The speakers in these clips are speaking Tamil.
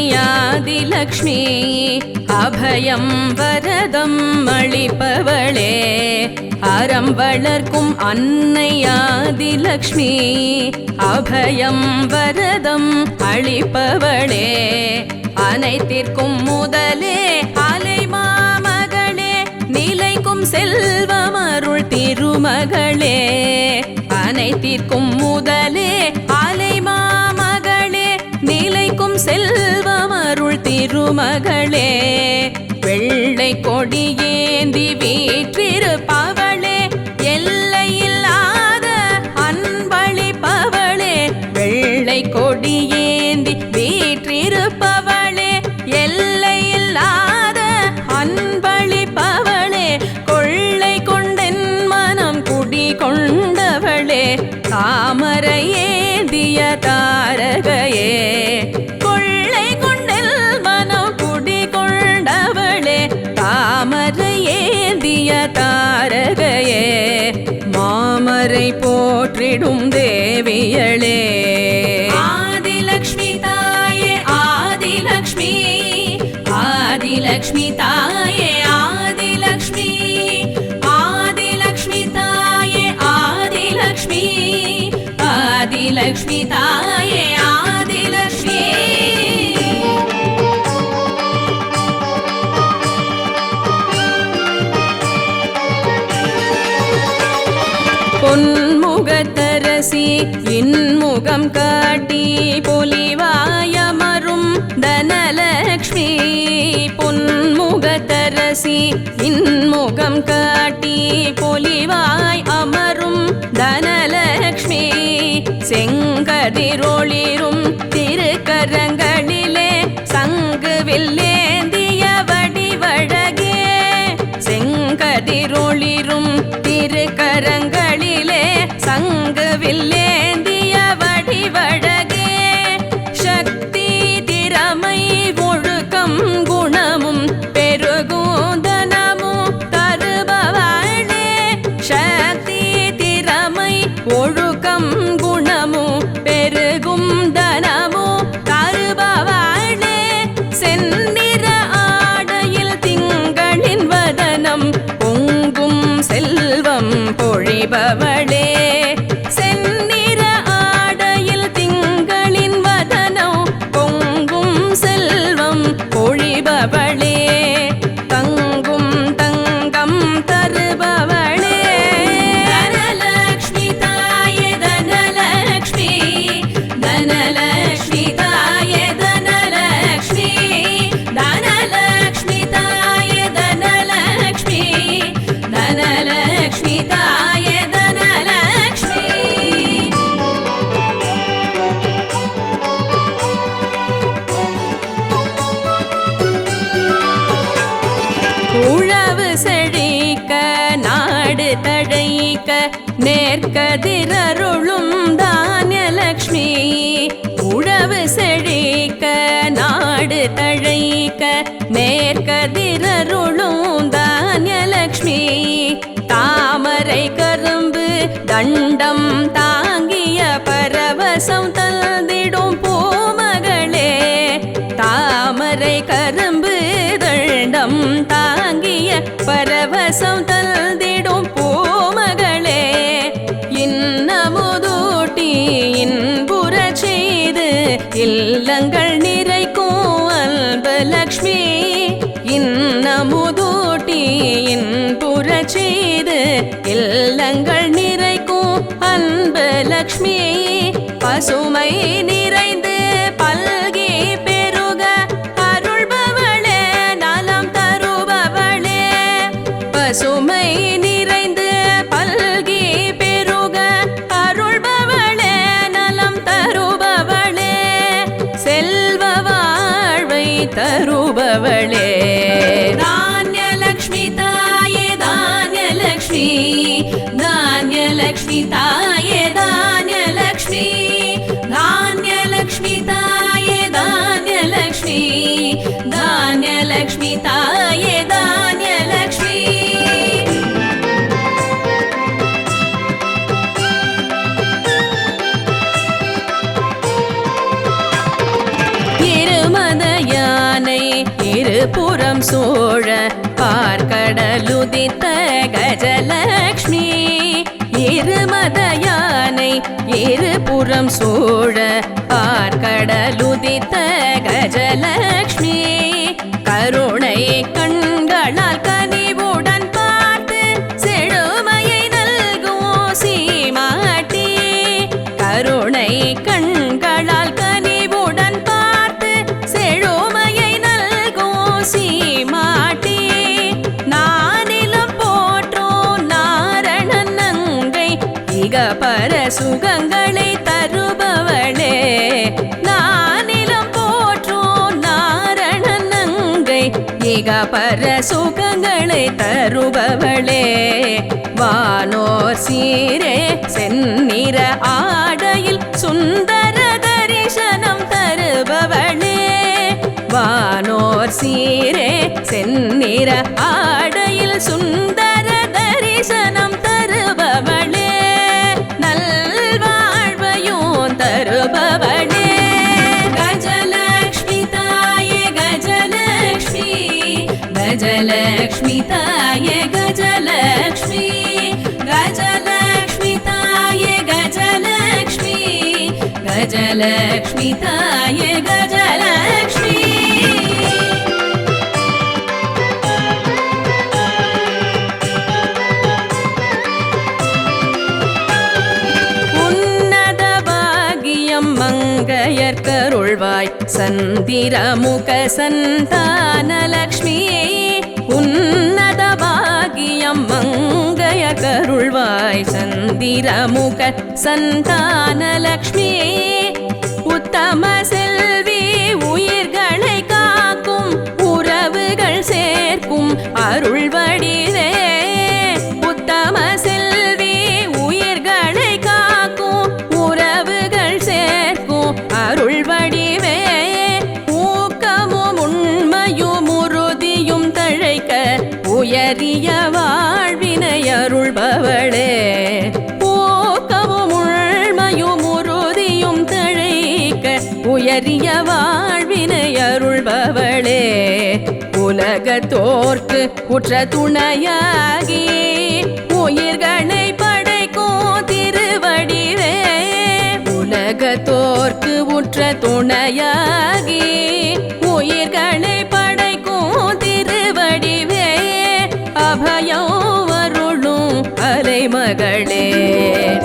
அன்னையாதிலக்ஷ்மி அபயம் வரதம் அளிப்பவளே அறம் வளர்க்கும் அன்னையாதிலக்ஷ்மி அபயம் வரதம் அளிப்பவளே அனைத்திற்கும் முதலே அலைமாமகளே நிலைக்கும் செல்வமருள் திருமகளே அனைத்திற்கும் முதலே அலைமாமகளே நிலைக்கும் செல்வமருள் திருமகளே வெள்ளை கொடியேந்தி வீற்றிருப்பவளே எல்லையில்லாத அன்பளிப்பவளே வெள்ளை கொடியேந்தி வீற்றிருப்பவளே எல்லையில்லாத அன்பளிப்பவளே கொள்ளை கொண்டென் மனம் குடி கொண்டவளே தாமரை ஏந்திய தாரகையே கொள்ளை கொண்டெல் மனம் குடி கொண்டவளே தாமரை ஏந்திய தாரகையே மாமரை போற்றிடும் தேவியளே ஆதிலக்ஷ்மி தாயே ஆதிலக்ஷ்மி ஆதிலக்ஷ்மி தாயே ஆதிலக்ஷ்மி ஆதிலக்ஷ்மி தாயே ஆதிலக்ஷ்மி ஆதிலக்ஷ்மி தாயே ஆதிலக்ஷ்மி பொன்முகத்தரசி இன்முகம் காட்டி பொலிவாயமரும் தனலக்ஷ்மி பொன்முகத்தரசி இன்முகம் காட்டி பொலிவாய் அமரும் தனலக்ஷ்மி செங்கதிரொளிரும் திருக்கரங்களிலே சங்கு வில்லேந்திய வடிவழகே செங்கதிரொளிரும் திருக்கரங்களிலே சங்கு வில்லேந்திய வடிவழகே சக்தி திறமை ஒழுக்கம் குணமும் பெருகும் தனமும் தருபவளே சக்தி திறமை ஒழுக்கம் குணமும் பெருகும் தனமும் தருபவளே செந்நிற ஆடையில் திங்களின் வதனம் பொங்கும் செல்வம் பொழிபவளே செந்நிற ஆடையில் திங்களின் வதனம் பொங்கும் செல்வம் பொழிபவளே தங்கும் தங்கம் தருபவளே தனலக்ஷ்மி தாயே தனலக்ஷ்மி தனலக்ஷ்மி தாயே தனலக்ஷ்மி தனலக்ஷ்மி தாயே தனலக்ஷ்மி தனலக்ஷ்மி தாயே தனலக்ஷ்மி உழவு செழிக்க நாடு தழைக்க நேர்கதிரருளும் தானியலக்ஷ்மி உழவு செழிக்க நாடு தழைக்க நேர்கதிரருளும் தானியலக்ஷ்மி தாமரை கரும்பு தண்டம் தாங்கிய பரவசம் தந்திடும் பூமகளே தாமரை கரும்பு தண்டம் தாங்கிய பரவசம் தந்திடும் பூமகளே இன்னமுதூட்டி இன்புற செய்து இல்லங்கள் நிறைக்கும் அன்பலக்ஷ்மி இன்னமுதூட்டி இன்புற செய்து இல்லங்கள் நிறைக்கும் அன்பலக்ஷ்மி பசுமை நிறைந்து பல்கி பெருக அருள்பவளே நலம் தருபவளே பசுமை நிறைந்து பல்கி பெருக அருள்பவளே நலம் தருபவளே செல்வ வாழ்வை தருபவளே தானியலக்ஷ்மி தாயே தானியலக்ஷ்மி தானியலக்ஷ்மி தாயே தானியலக்ஷ்மி தானியலக்ஷ்மி தாயே தானியலக்ஷ்மி தானியலக்ஷ்மி தாயே தானியலக்ஷ்மி இருபுறம் சூழ பார்க்கடலுதித்த கஜலக்ஷ்மி இருமத யானை இருபுறம் சூழ பார்க்கடலுதித்த கஜலக்ஷ்மி கருணை கண்களால் கனிவுடன் பார்த்து செழுமையை நல்கும் சீமாட்டி கருணை கண்களால் கனிவுடன் பார்த்து செழுமையை நல்கும் சீமாட்டி நானிலம் போற்றும் நாரணன் நங்கை இக பர சுகங்களை தருபவளே நானிலம் போற்றும் நாரணன் நங்கை இக பர சுகங்களை தருபவளே வானோர் சீரே செந்நிற ஆடையில் சுந்தர தரிசனம் தருபவளே வானோர் சீரே செந்நிற ஆடையில் சுந்தர தரிசனம் தருபவளே நல்வாழ்வையும் தருபவளே கஜலக்ஷ்மி தாயே கஜலக்ஷ்மி கஜலக்ஷ்மி தாயே கஜலக்ஷ்மி கஜலக்ஷ்மி தாயே கஜலக்ஷ்மி கஜலக்ஷ்மி தாயே கஜலக்ஷ்மி உன்னத பாகியம் மங்கையர்கருள்வாய் சந்திரமுக சந்தானலக்ஷ்மி உன்னத பாகியம் மங்கையர்கருள்வாய் சந்திரமுக சந்தானலக்ஷ்மி உத்தம செல்வி உயிர்களை காக்கும் உறவுகள் சேர்க்கும் அருள் வடிவே உத்தம செல்வி உயிர்களை காக்கும் உறவுகள் சேர்க்கும் அருள் வடிவே ஊக்கமும் உண்மையும் உறுதியும் தழைக்க உயரிய வாழ்வினை அருள்பவளே ஊக்கமும் உண்மையும் உறுதியும் தழைக்க உயரிய வாழ்வினை அருள்பவளே உலகத்தோர்க்கு உற்ற துணையாகி உயிர்களை படைக்கும் திருவடிவே உலகத்தோர்க்கு உற்ற துணையாகி உயிர்களை படைக்கும் திருவடிவே அபயம் வருளும் அலைமகளே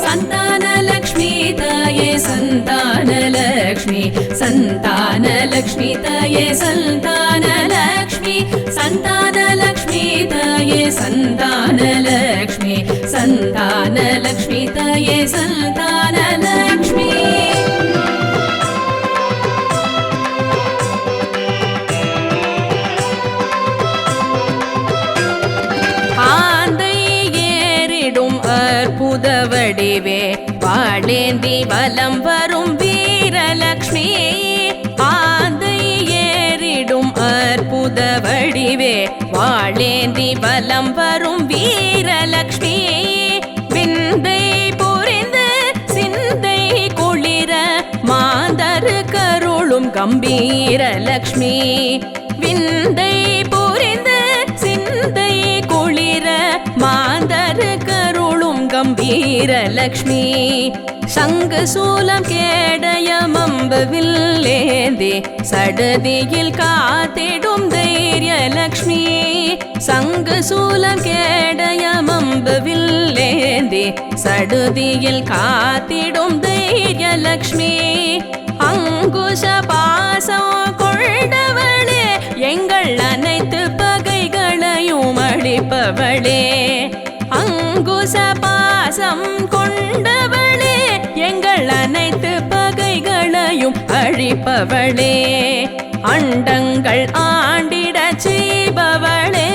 சந்தானலக்ஷ்மி தாயே சந்தானலக்ஷ்மி சந்தானலக்ஷ்மி தாயே சந்தானலக்ஷ்மி சந்தானலக்ஷ்மி தாயே சந்தானலக்ஷ்மி சந்தானலக்ஷ்மி தாயே சந்தானலக்ஷ்மி ஆந்தை ஏறிடும் அற்புத வடிவே வாழேந்தி வலம் வரும் வீரலக்ஷ்மி ஆந்தை ஏறிடும் அற்புத வடிவே வாழேந்தி வலம் வரும் வீரலக்ஷ்மி விந்தை புரிந்து சிந்தை குளிர மாந்தரு கருளும் கம்பீரலக்ஷ்மி விந்தை புரிந்து சிந்தை குளிர மாந்தரு கருளும் கம்பீரலக்ஷ்மி சங்கு சூலம் கேடயமம்பு வில்லேந்தி சடதியில் காத்திடும் தைரியலக்ஷ்மி சங்கு சூலம் கேடயமம்பு வில்லேந்தி சடுதியில் காத்திடும் தைரியலக்ஷ்மி அங்குஷ பாசம் கொண்டவளே எங்கள் அனைத்து பகைகளையும் அழிப்பவளே அங்குச பாசம் கொண்டவளே எங்கள் அனைத்து பகைகளையும் அழிப்பவளே அண்டங்கள் ஆண்டிட செய்பவளே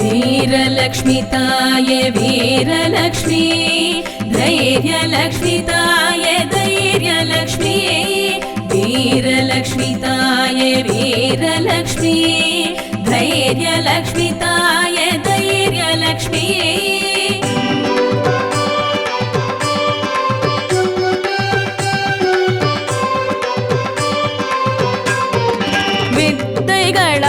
வீரலக்ஷ்மி தாயே வீரலக்ஷ்மி தைரியலக்ஷ்மி தாயே தைரியலக்ஷ்மி வீரலக்ஷ்மி தாயே வீரலக்ஷ்மி தைரியலக்ஷ்மி தாயே தைரியலக்ஷ்மி வித்தைகள்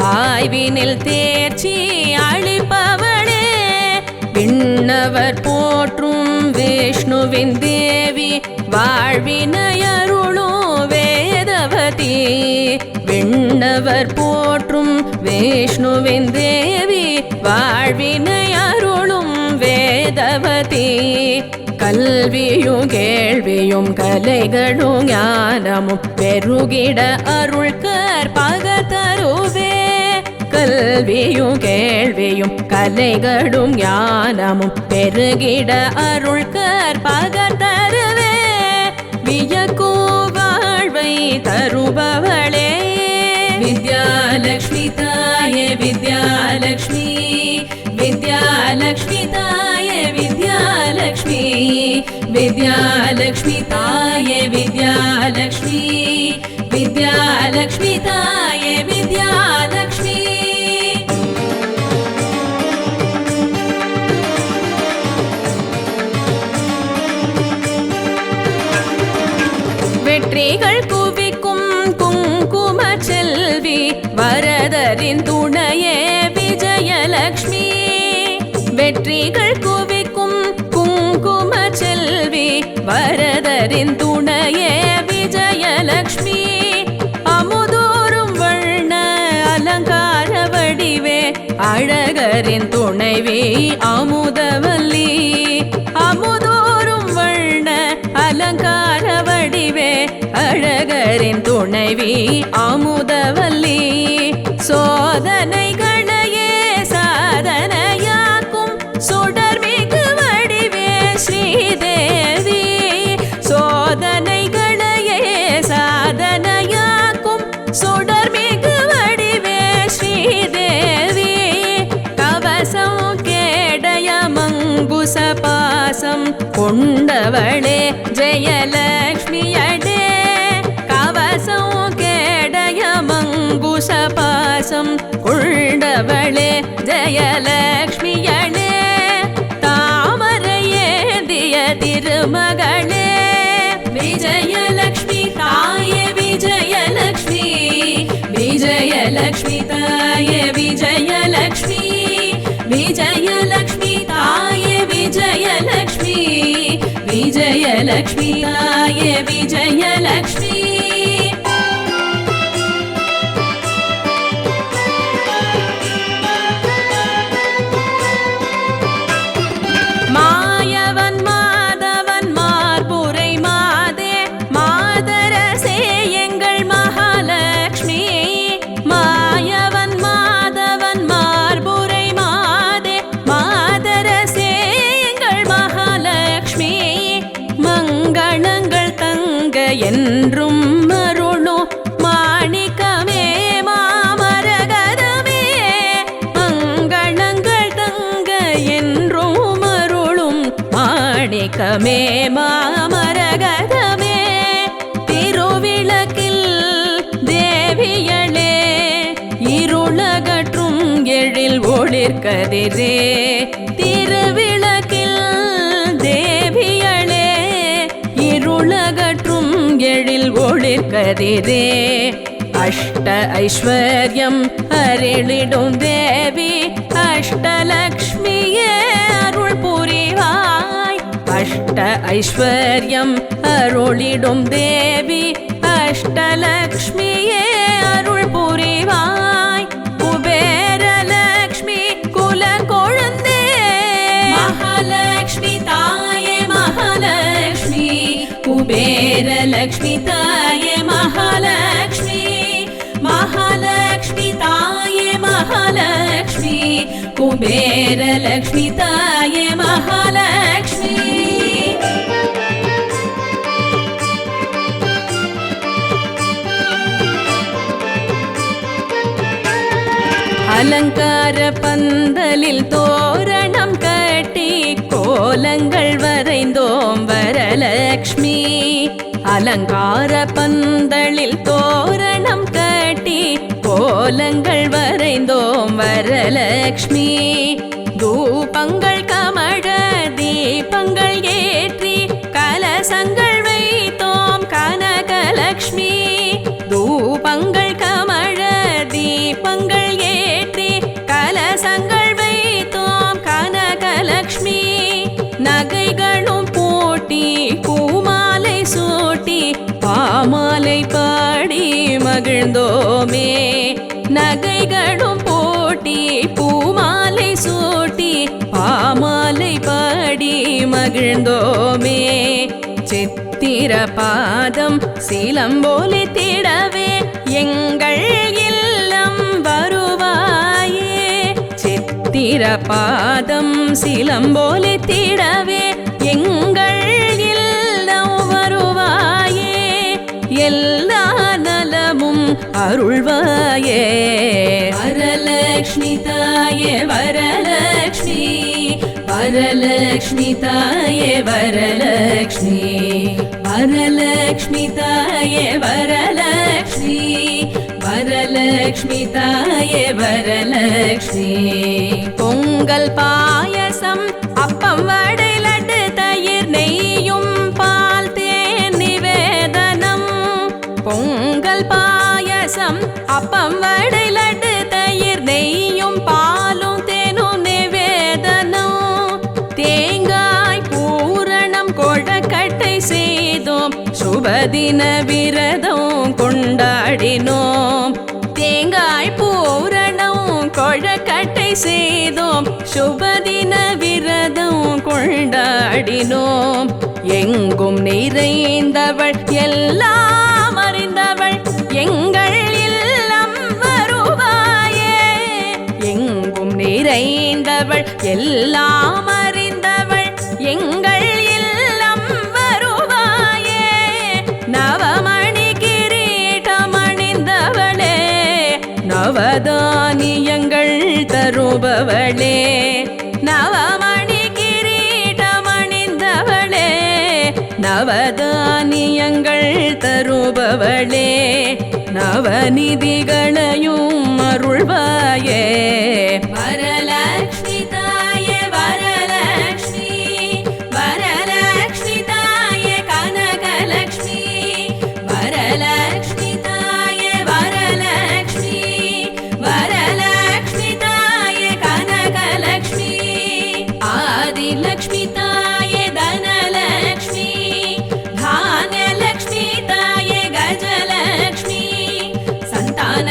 ஆய்வினில் தேர்ச்சி அளிப்பவளே விண்ணவர் போற்றும் விஷ்ணுவின் தேவி வாழ்வினையருளும் வேதவதி விண்ணவர் போற்றும் விஷ்ணுவின் தேவி வாழ்வினையருளும் வேதவதி கல்வியும் கேள்வியும் கலைகளும் ஞானமும் பெருகிட அருள் கற்பக தருவே கல்வியும் கேள்வியும் கலைகளும் ஞானமும் பெருகிட அருள் கற்பக தருவே வியக்கும் வாழ்வை தருபவளே வித்யாலக்ஷ்மி தாயே வித்யாலக்ஷ்மி வித்யாலக்ஷ்மி தாயே வித்யாலக்ஷ்மி வித்யாலக்ஷ்மி தாயே வித்யாலக்ஷ்மி வித்யாலக்ஷ்மி தாயே வித்யாலக்ஷ்மி வெற்றிகள் குவிக்கும் குங்கும செல்வி வரதரின் துணையே விஜயலக்ஷ்மி வெற்றிகள் குவிக்கும் குங்கும செல்வி வரதரின் துணையே விஜயலக்ஷ்மி அமுதோறும் வண்ண அலங்கார வடிவே அழகரின் துணைவி அமுதவல்லி அமுதோறும் வண்ண அலங்கார வடிவே அழகரின் துணைவி அமுதவல்லி சோதனைகளையே சாதனையாக்கும் சுடர்மிகு வடிவே ஸ்ரீதேவி சோதனைகளையே சாதனையாக்கும் சுடர்மிகு வடிவே ஸ்ரீதேவி கவசம் கேடய மங்குச பாசம் கொண்டவளே ஜெயலக்ஷ்மியடே கவசம் கேடய மங்குச பாசம் கொண்டவளே ஜெயலக்ஷ்மியடே தாமரையேந்திய திருமகளே விஜயலக்ஷ்மி தாயே விஜயலக்ஷ்மி விஜயலக்ஷ்மி தாயே விஜயலக்ஷ்மி விஜயலக்ஷ்மி தாயே விஜயலக்ஷ்மி விஜயலக்ஷ்மி தாயே விஜயலக்ஷ்மி மாயவன் மாதவன் மார்புரை மாதே மாதரசே எங்கள் மகாலட்சுமி மாயவன் மாதவன் மார்புரை மாதே மாதரசே எங்கள் மகாலட்சுமி மங்களங்கள் தங்க என்றும் அருளும் மாணிக்கமே மாமரகதமே மங்களங்கள் தங்க என்றும் அருளும் மாணிக்கமே மாமரகதமே திருவிளக்கில் தேவியளே இருளகற்றும் எழில் ஒளிர்கதிரே திருவிளக்கில் தேவியளே இருளகற்றும் எழில் ஒளிர்கதிரே அஷ்ட ஐஸ்வர்யம் அருளிடும் தேவி அஷ்டலக்ஷ்மியே அருள் புரிவாய் அஷ்ட ஐஸ்வர்யம் அருளிடும் தேவி அஷ்டலக்ஷ்மியே அருள் புரிவாய் குபேரலக்ஷ்மி குல கொழுந்தே மகாலட்சுமி தாயே மகாலட்சுமி குபேரலக்ஷ்மி தாயே மகாலட்சுமி மகாலட்சுமி தாயே மகாலட்சுமி குபேரலக்ஷ்மி தாயே மகாலட்சுமி அலங்கார பந்தலில் தோரணம் கட்டி கோலங்கள் வரைந்தோம் வரலக்ஷ்மி அலங்கார பந்தலில் தோரணம் கட்டி கோலங்கள் வரைந்தோம் வரலக்ஷ்மி தூபங்கள் கமழ தீபங்கள் ஏற்றி கலசங்கள் வைத்தோம் கனகலக்ஷ்மி தூபங்கள் கமழ தீபங்கள் மகிழ்ந்தோமே. சித்திர பாதம் சிலம்பொலி திடவே எங்கள் இல்லம் வருவாயே. சித்திர பாதம் சிலம்பொலி திடவே எங்கள் இல்லம் வருவாயே. எல்லா நலமும் அருள்வாயே. வரலக்ஷ்மி தாயே வரலக்ஷ்மி, வரலக்ஷ்மி தாயே வரலக்ஷ்மி, வரலக்ஷ்மி தாயே வரலக்ஷ்மி, வரலக்ஷ்மி தாயே வரலக்ஷ்மி. பொங்கல் பாயசம் அப்பம் வடை லட்டு தயிர் நெய்யும் பால் தேன் நிவேதனம். பொங்கல் பாயசம் அப்பம் வடை லட்டு தயிர் நெய்யும் பாலும் தேனும் நிவேதனம். தேங்காய் பூரணம் கொழக்கட்டை செய்தோம், சுபதின விரதம் கொண்டாடினோம். தேங்காய் பூரணம் கொழக்கட்டை செய்தோம், சுபதின விரதம் கொண்டாடினோம். எங்கும் நிறைந்தவள் எல்லாம் அறிந்தவள் எங்கள் இல்லம் வருவாயே. எங்கும் நிறைந்தவள் எல்லாம் அறிந்தவள் எங்கள் இல்லம் வருவாயே. நவமணி கிரீடம் அணிந்தவளே, நவதானியங்கள் தருபவளே. நவமணி கிரீடம் அணிந்தவளே, நவதானியங்கள் தருபவளே. நவநிதிகளையும் அருள்வாயே. வரலக்ஷ்மி தாயே வரலக்ஷ்மி, வரலக்ஷ்மி தாயே கனகலக்ஷ்மி, வரலக்ஷ்மி தாயே வரலக்ஷ்மி, வரலக்ஷ்மி தாயே கனகலக்ஷ்மி. ஆதிலக்ஷ்மி தாயே தனலக்ஷ்மி, தானியலக்ஷ்மி தாயே கஜலக்ஷ்மி, சந்தான